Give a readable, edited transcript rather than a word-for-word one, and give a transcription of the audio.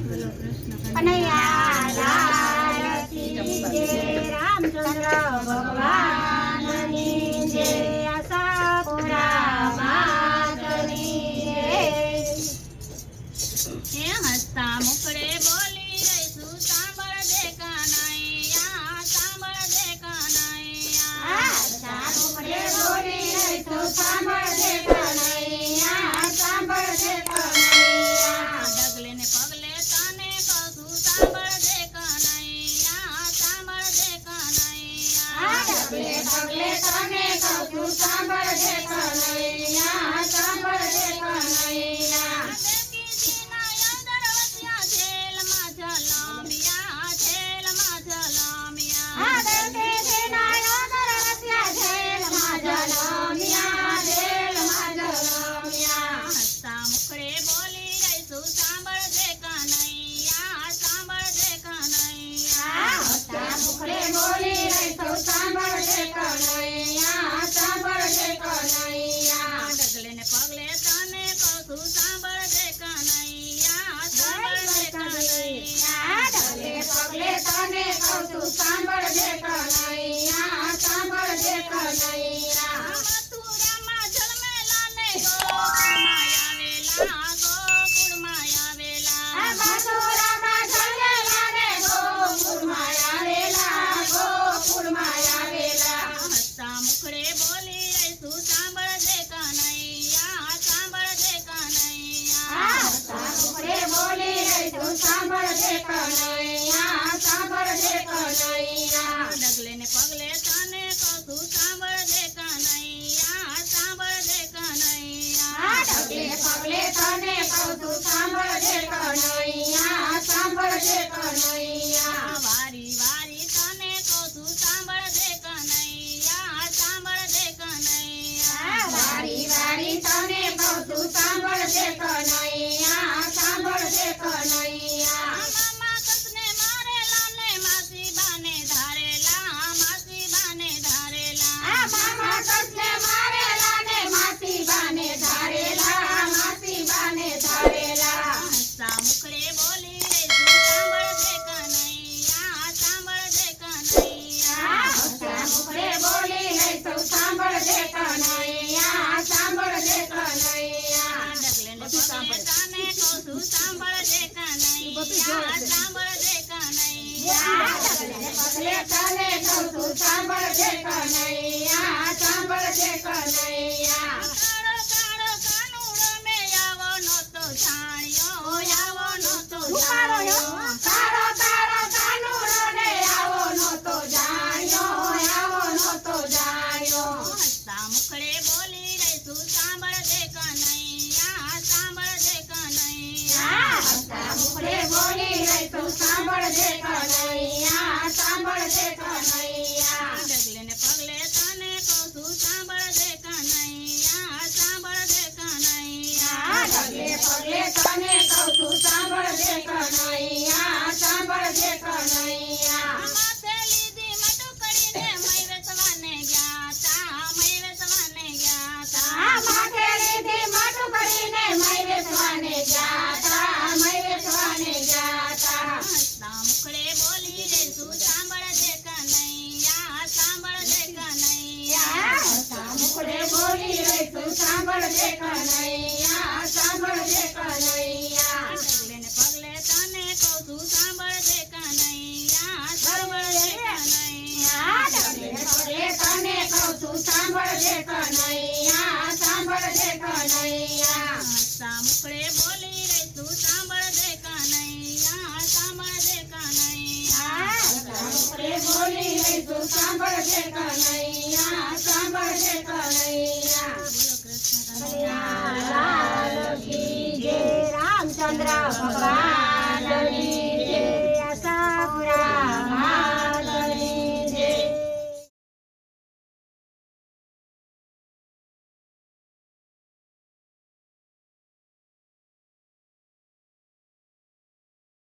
કનૈયા લાલ કી જય, રામચંદ્ર ભગવાનની જય, આશાપુરા માતની જય. હે હસતા મુખડે બોલી રહીશું, સાંભળ દે કનૈયા, સાંભળ દે કનૈયા. હસતા મુખડે બોલી રહીશું, સાંભળ દે કનૈયા, સાંભળ દે કનૈયા. ડગલે ને પગલે તને કહું છું, સાંભળ દે કનૈયા, સાંભળ દે કનૈયા. ડગલે પગલે તને કહું છું, સાંભળ દે કનૈયા, સાંભળ દે કનૈયા. દેવકીજીના યવદર વસ્યા, જેલમાં ઝલમ્યા, જેલમાં ઝલમ્યા. દેવકીજીના યવદર વસ્યા, જેલમાં ઝલમ્યા, જેલમાં ઝલમ્યા. હસતા મુખડે બોલી રહીશું, સાંભળ દે કનૈયા, સાંભળ દે કનૈયા. હસતા મુખડે બોલી રહીશું, સાંભળ દે કનૈયા, સાંભળ દે કનૈયા. ડગલે ને પગલે તને કહું છું, સાંભળ દે કનૈયા, સાંભળ દે કનૈયા. ડગલે પગલે તને કહું છું, સાંભળ દે કનૈયા, સાંભળ દે કનૈયા. મથુરામાં જન્મેલા ને ગોકુળમાં આવેલા, ગોકુળમાં આવેલા. મથુરામાં જન્મેલા ને ગોકુળમાં આવેલા, ગોકુળમાં આવેલા. હસતા મુખડે બોલી રહીશું, સાંભળ દે કનૈયા, સાંભળ દે કનૈયા. હસતા મુખડે બોલી રહીશું, સાંભળ દે કનૈયા, સાંભળ દે કનૈયા. ડગલે ને પગલે તને કહું છું, સાંભળ દે કનૈયા, સાંભળ દે કનૈયા. ડગલે પગલે તને કહું છું, સાંભળ દે કનૈયા, સાંભળ દે કનૈયા. વારી વારી તને કહું છું, સાંભળ દે કનૈયા, સાંભળ દે કનૈયા. વારી વારી તને કહું છું, સાંભળ દે કનૈયા, સાંભળ દે કનૈયા. મામા કસને મારેલા ને માસી બાને ધારેલા, માસી બાને ધારેલા. મામા કસને મારેલા ને માસી બાને ધારેલા, માસી બાને ધારેલા. હસતા મુખડે બોલી રહીશું, સાંભળ દે કનૈયા, સાંભળ દે કનૈયા. હસતા મુખડે બોલી રહીશું, સાંભળ દે કનૈયા, સાંભળ દે કનૈયા. ડગલે ને પગલે તને કહું છું, સાંભળ દે કનૈયા, સાંભળ દે કનૈયા. ડગલે પગલે તને કહું છું, સાંભળ દે કનૈયા, સાંભળ દે કનૈયા. કાળો કાળો કાનુડો મેં આવો નહોતો જાણ્યો, આવો નહોતો જાણ્યો. તારો તારો કાનુડો ને આવો નહોતો જાણ્યો, આવો નહોતો જાણ્યો. હસતા મુખડે બોલી રહીશું, સાંભળ દે કનૈયા, સાંભળ દે કનૈયા. હસતા મુખડે બોલી રહીશું, સાંભળ દે કનૈયા, સાંભળ દે કનૈયા. ડગલે ને પગલે તને કહું છું, સાંભળ દે કનૈયા, સાંભળ દે કનૈયા. ડગલે પગલે તને કહું છું, સાંભળ દે કનૈયા, સાંભળ દે કનૈયા. માથે લીધી મટુકડીને મય વેચવાને ગયા તા, મય વેચવાને ગયા તા. માથે લીધી માટું કરીને મય વેચવાને ગયા તા, મય વેચવાને ગયા તા. હસતા મુખડે બોલી રહીશું, સાંભળ દે કનૈયા, સાંભળ દે કનૈયા. હસતા મુખડે બોલી રહીશું, સાંભળ દે કનૈયા, સાંભળ દે કનૈયા. ડગલે ને પગલે તને કહું છું, સાંભળ દે કનૈયા, સાંભળ દે કનૈયા. ડગલે પગલે તને કહું છું, સાંભળ દે કનૈયા, સાંભળ દે કનૈયા. હસતા મુખડે બોલી રહીશું, સાંભળ દે કનૈયા, સાંભળ દે કનૈયા. હસતા મુખડે બોલી રહીશું, સાંભળ દે કનૈયા, સાંભળ દે કનૈયા. બોલો કૃષ્ણ કનૈયા. કનૈયા લાલ કી જય, રામચંદ્ર ભગવાન